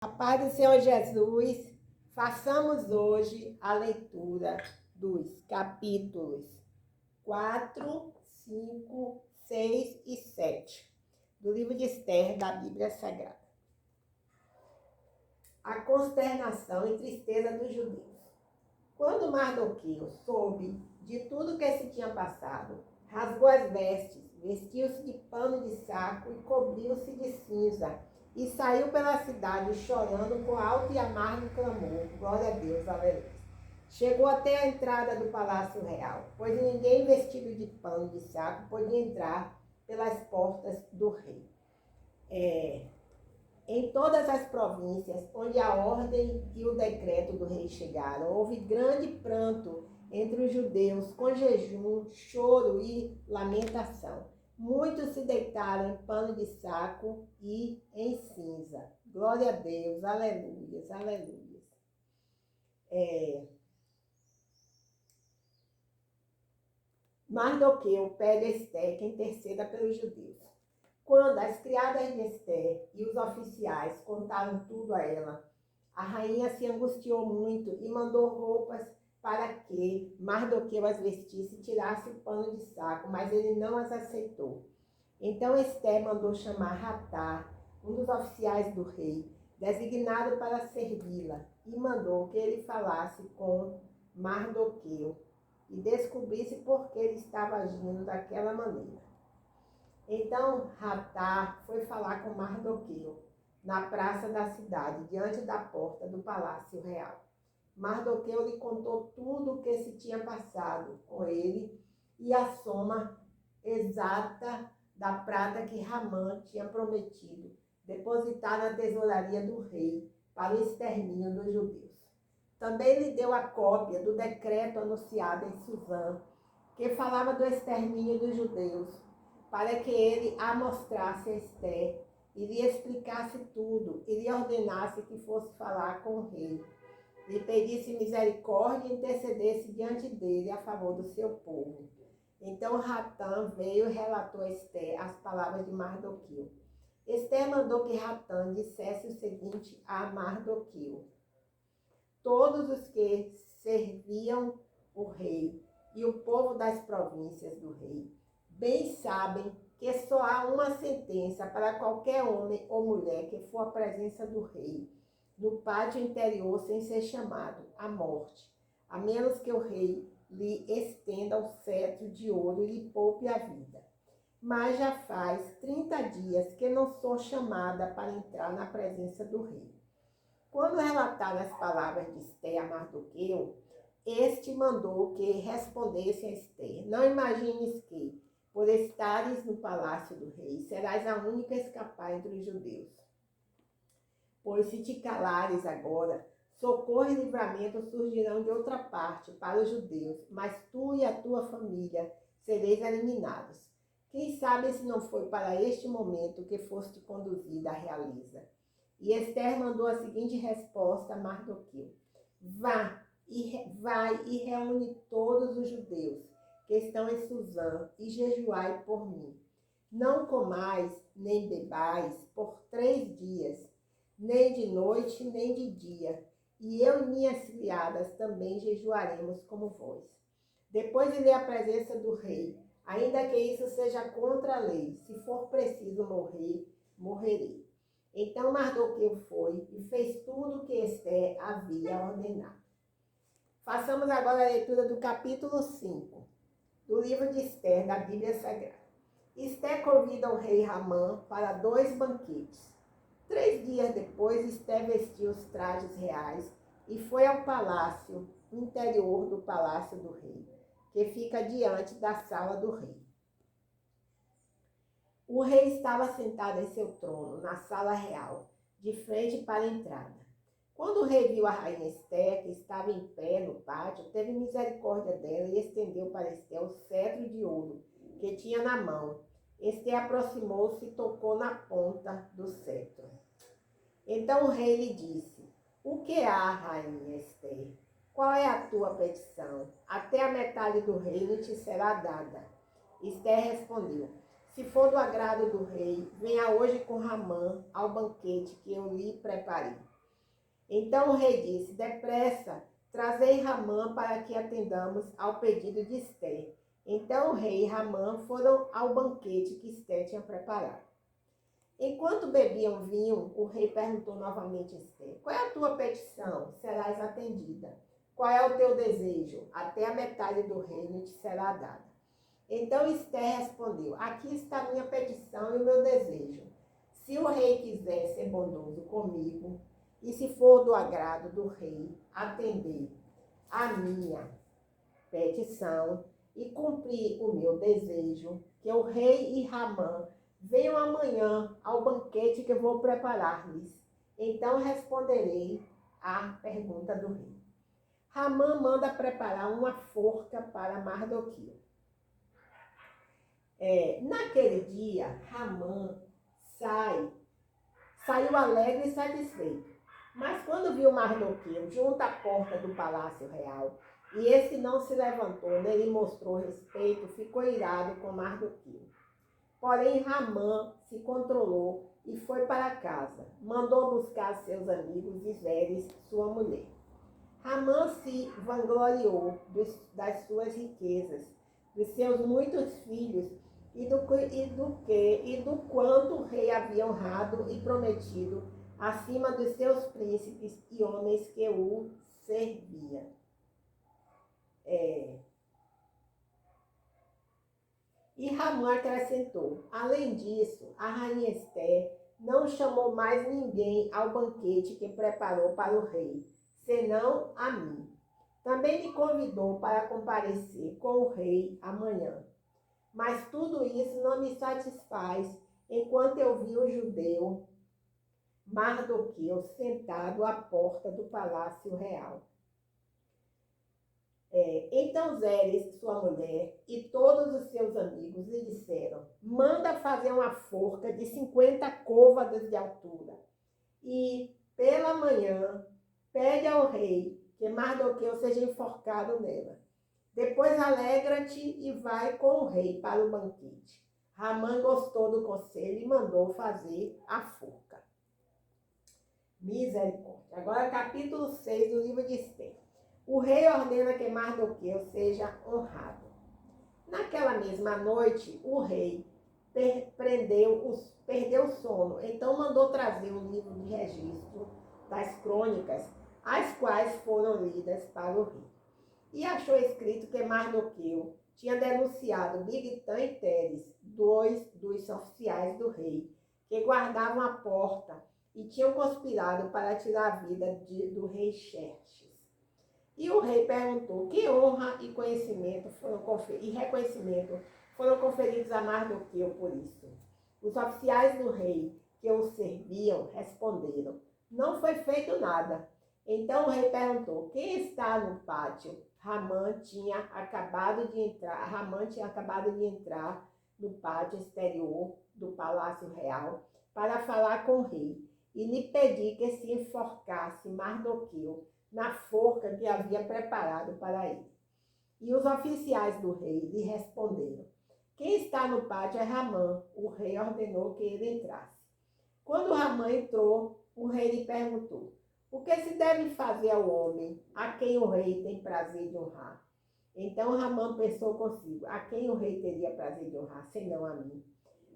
A paz do Senhor Jesus, façamos hoje a leitura dos capítulos 4, 5, 6 e 7 do livro de Esther da Bíblia Sagrada. A consternação e tristeza dos judeus. Quando Mardoqueu soube de tudo que se tinha passado, rasgou as vestes, vestiu-se de pano de saco e cobriu-se de cinza, e saiu pela cidade chorando com alto e amargo clamor. Glória a Deus, aleluia. Chegou até a entrada do palácio real, pois ninguém vestido de pano de saco podia entrar pelas portas do rei. Em todas as províncias onde a ordem e o decreto do rei chegaram, houve grande pranto entre os judeus, com jejum, choro e lamentação. Muitos se deitaram em pano de saco e em cinza. Glória a Deus, aleluias, aleluias. Mardoqueu pede a Esther que interceda pelos judeus. Quando as criadas de Esther e os oficiais contaram tudo a ela, a rainha se angustiou muito e mandou roupas para que Mardoqueu as vestisse e tirasse o pano de saco, mas ele não as aceitou. Então Esther mandou chamar Ratar, um dos oficiais do rei, designado para servi-la, e mandou que ele falasse com Mardoqueu e descobrisse por que ele estava agindo daquela maneira. Então Ratar foi falar com Mardoqueu na praça da cidade, diante da porta do palácio real. Mardoqueu lhe contou tudo o que se tinha passado com ele e a soma exata da prata que Ramã tinha prometido depositar na tesouraria do rei para o extermínio dos judeus. Também lhe deu a cópia do decreto anunciado em Suzã, que falava do extermínio dos judeus, para que ele a mostrasse a Esther e lhe explicasse tudo e lhe ordenasse que fosse falar com o rei, lhe pedisse misericórdia e intercedesse diante dele a favor do seu povo. Então Ratã veio e relatou a Esther as palavras de Mardoqueu. Esther mandou que Ratã dissesse o seguinte a Mardoqueu: todos os que serviam o rei e o povo das províncias do rei bem sabem que só há uma sentença para qualquer homem ou mulher que for à presença do rei no pátio interior sem ser chamado: a morte, a menos que o rei lhe estenda o cetro de ouro e lhe poupe a vida. Mas já faz 30 dias que não sou chamada para entrar na presença do rei. Quando relataram as palavras de Esther a Mardoqueu, este mandou que respondesse a Esther: não imagines que, por estares no palácio do rei, serás a única a escapar entre os judeus. Pois se te calares agora, socorro e livramento surgirão de outra parte para os judeus, mas tu e a tua família sereis eliminados. Quem sabe se não foi para este momento que foste conduzida à realeza. E Esther mandou a seguinte resposta a Mardoqueu: vai e reúne todos os judeus que estão em Suzã e jejuai por mim. Não comais nem bebais por 3 dias, nem de noite, nem de dia, e eu e minhas criadas também jejuaremos como vós. Depois irei à presença do rei, ainda que isso seja contra a lei. Se for preciso morrer, morrerei. Então Mardoqueu foi e fez tudo o que Esther havia ordenado. Façamos agora a leitura do capítulo 5, do livro de Esther, da Bíblia Sagrada. Esther convida o rei Ramã para 2 banquetes. 3 dias depois, Esther vestiu os trajes reais e foi ao palácio interior do palácio do rei, que fica diante da sala do rei. O rei estava sentado em seu trono, na sala real, de frente para a entrada. Quando o rei viu a rainha Esther, que estava em pé no pátio, teve misericórdia dela e estendeu para Esther o cetro de ouro que tinha na mão. Esther aproximou-se e tocou na ponta do cetro. Então o rei lhe disse: o que há, rainha Esther? Qual é a tua petição? Até a metade do reino te será dada. Esther respondeu: se for do agrado do rei, venha hoje com Ramã ao banquete que eu lhe preparei. Então o rei disse: depressa, trazei Ramã para que atendamos ao pedido de Ester. Então o rei e Ramã foram ao banquete que Ester tinha preparado. Enquanto bebiam vinho, o rei perguntou novamente a Ester: qual é a tua petição? Serás atendida. Qual é o teu desejo? Até a metade do reino te será dada. Então Ester respondeu: aqui está a minha petição e o meu desejo. Se o rei quiser ser bondoso comigo, e se for do agrado do rei atender a minha petição e cumprir o meu desejo, que o rei e Ramã venham amanhã ao banquete que eu vou preparar-lhes. Então responderei à pergunta do rei. Ramã manda preparar uma forca para Mardoqueu. Naquele dia, Ramã saiu alegre e satisfeito. Mas quando viu Mardoqueu junto à porta do palácio real, e esse não se levantou, nem lhe mostrou respeito, ficou irado com Mardoqueu. Porém, Ramã se controlou e foi para casa. Mandou buscar seus amigos e Zeres, sua mulher. Ramã se vangloriou das suas riquezas, dos seus muitos filhos e do quanto o rei havia honrado e prometido acima dos seus príncipes e homens que o serviam. E Ramã acrescentou: além disso, a rainha Ester não chamou mais ninguém ao banquete que preparou para o rei, senão a mim. Também me convidou para comparecer com o rei amanhã. Mas tudo isso não me satisfaz enquanto eu vi o judeu Mardoqueu sentado à porta do palácio real. Então Zeres, sua mulher, e todos os seus amigos lhe disseram: manda fazer uma forca de 50 côvados de altura. E, pela manhã, pede ao rei que Mardoqueu seja enforcado nela. Depois alegra-te e vai com o rei para o banquete. Ramã gostou do conselho e mandou fazer a forca. Misericórdia. Agora capítulo 6 do livro de Ester. O rei ordena que Mardoqueu seja honrado. Naquela mesma noite, o rei perdeu o sono, então mandou trazer um livro de registro das crônicas, as quais foram lidas para o rei. E achou escrito que Mardoqueu tinha denunciado Bigtã e Teres, dois dos oficiais do rei, que guardavam a porta e tinham conspirado para tirar a vida do rei Xerxes. E o rei perguntou: que honra e reconhecimento foram conferidos a Mardoqueu por isso? Os oficiais do rei que o serviam responderam: não foi feito nada. Então o rei perguntou: quem está no pátio? Ramã tinha acabado de entrar no pátio exterior do palácio real para falar com o rei e lhe pedir que se enforcasse Mardoqueu na forca que havia preparado para ele. E os oficiais do rei lhe responderam: quem está no pátio é Ramã. O rei ordenou que ele entrasse. Quando Ramã entrou, o rei lhe perguntou: o que se deve fazer ao homem a quem o rei tem prazer de honrar? Então Ramã pensou consigo: a quem o rei teria prazer de honrar, senão a mim?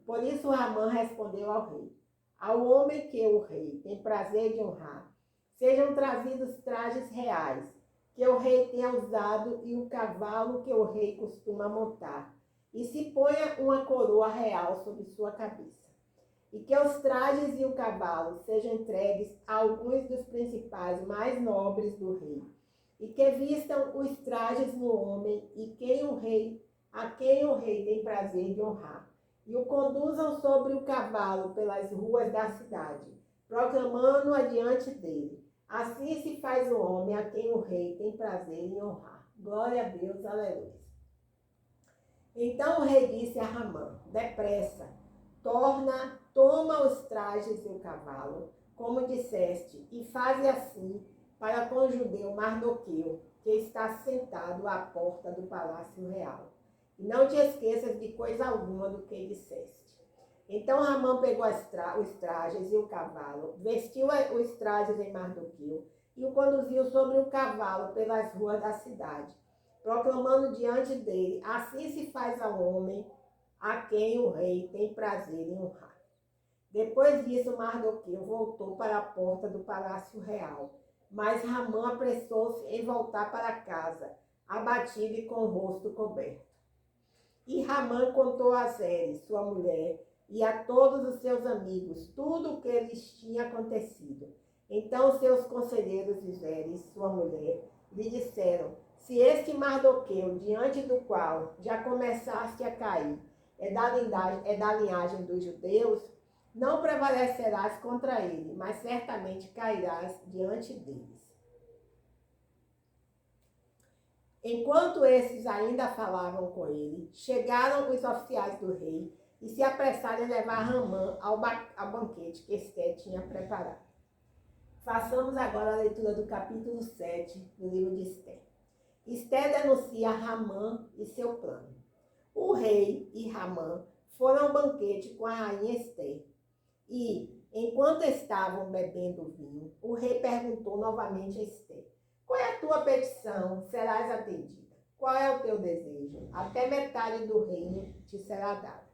Por isso Ramã respondeu ao rei: ao homem que o rei tem prazer de honrar, sejam trazidos trajes reais, que o rei tenha usado e o cavalo que o rei costuma montar, e se ponha uma coroa real sobre sua cabeça. E que os trajes e o cavalo sejam entregues a alguns dos principais mais nobres do rei, e que vistam os trajes no homem a quem o rei tem prazer de honrar, e o conduzam sobre o cavalo pelas ruas da cidade, proclamando adiante dele: assim se faz o homem a quem o rei tem prazer em honrar. Glória a Deus, aleluia. Então o rei disse a Ramã: depressa, toma os trajes e o cavalo, como disseste, e faze assim para com o judeu Mardoqueu, que está sentado à porta do palácio real. E não te esqueças de coisa alguma do que disseste. Então Ramã pegou os trajes e o cavalo, vestiu os trajes em Mardoqueu e o conduziu sobre o cavalo pelas ruas da cidade, proclamando diante dele: assim se faz ao homem a quem o rei tem prazer em honrar. Depois disso, Mardoqueu voltou para a porta do palácio real, mas Ramã apressou-se em voltar para casa, abatido e com o rosto coberto. E Ramã contou a Zeres, sua mulher, e a todos os seus amigos tudo o que lhes tinha acontecido. Então seus conselheiros de Zeres, sua mulher, lhe disseram: se este Mardoqueu, diante do qual já começaste a cair, é da linhagem dos judeus, não prevalecerás contra ele, mas certamente cairás diante deles. Enquanto esses ainda falavam com ele, chegaram os oficiais do rei e se apressaram em levar Ramã ao banquete que Esté tinha preparado. Façamos agora a leitura do capítulo 7 do livro de Esté. Esté denuncia Ramã e seu plano. O rei e Ramã foram ao banquete com a rainha Esté. E, enquanto estavam bebendo vinho, o rei perguntou novamente a Esté: qual é a tua petição? Serás atendida. Qual é o teu desejo? Até metade do reino te será dado.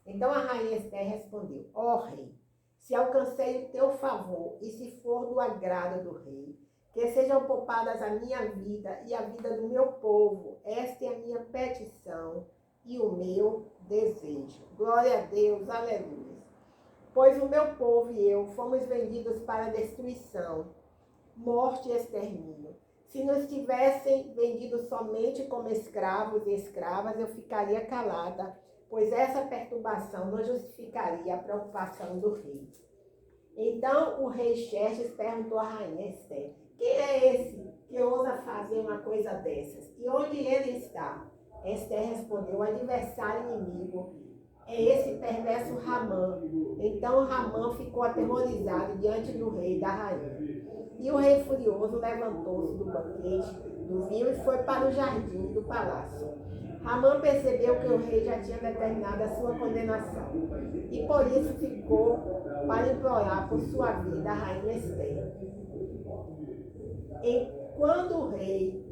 Então a rainha Esté respondeu: ó rei, se alcancei o teu favor e se for do agrado do rei, que sejam poupadas a minha vida e a vida do meu povo. Esta é a minha petição e o meu desejo. Glória a Deus, aleluia. Pois o meu povo e eu fomos vendidos para a destruição, morte e extermínio. Se nos tivessem vendido somente como escravos e escravas, eu ficaria calada, pois essa perturbação não justificaria a preocupação do rei. Então o rei Xerxes perguntou à rainha Esté: quem é esse que ousa fazer uma coisa dessas? E onde ele está? Esté respondeu: o adversário inimigo é esse perverso Ramã. Então Ramã ficou aterrorizado diante do rei e da rainha. E o rei furioso levantou-se do banquete do vinho e foi para o jardim do palácio. Ramã percebeu que o rei já tinha determinado a sua condenação e por isso ficou para implorar por sua vida a rainha Esté. Quando o rei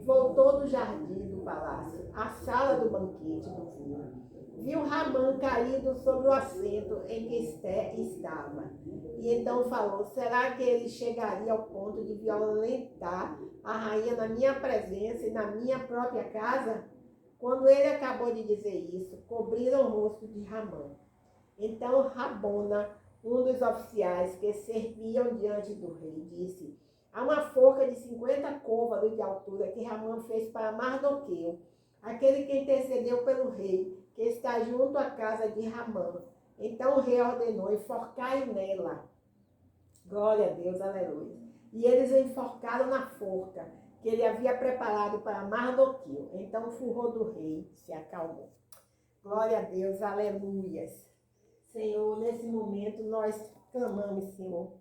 voltou do jardim do palácio, à sala do banquete do vinho, viu Ramã caído sobre o assento em que Esté estava. E então falou: será que ele chegaria ao ponto de violentar a rainha na minha presença e na minha própria casa? Quando ele acabou de dizer isso, cobriram o rosto de Ramã. Então Rabona, um dos oficiais que serviam diante do rei, disse: há uma forca de 50 côvados de altura que Ramã fez para Mardoqueu, aquele que intercedeu pelo rei, que está junto à casa de Ramã. Então o rei ordenou: enforcai nela. Glória a Deus, aleluia. E eles o enforcaram na forca que ele havia preparado para Mardoqueu. Então o furor do rei se acalmou. Glória a Deus, aleluias. Senhor, nesse momento nós clamamos, Senhor,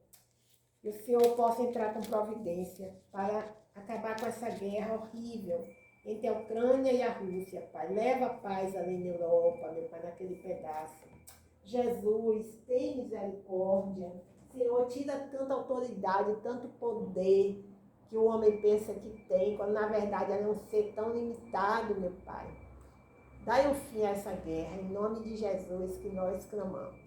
que o Senhor possa entrar com providência para acabar com essa guerra horrível entre a Ucrânia e a Rússia, Pai. Leva a paz ali na Europa, meu Pai, naquele pedaço. Jesus, tem misericórdia. Senhor, tira tanta autoridade, tanto poder que o homem pensa que tem, quando na verdade é um ser tão limitado, meu Pai. Dai um fim a essa guerra, em nome de Jesus que nós clamamos.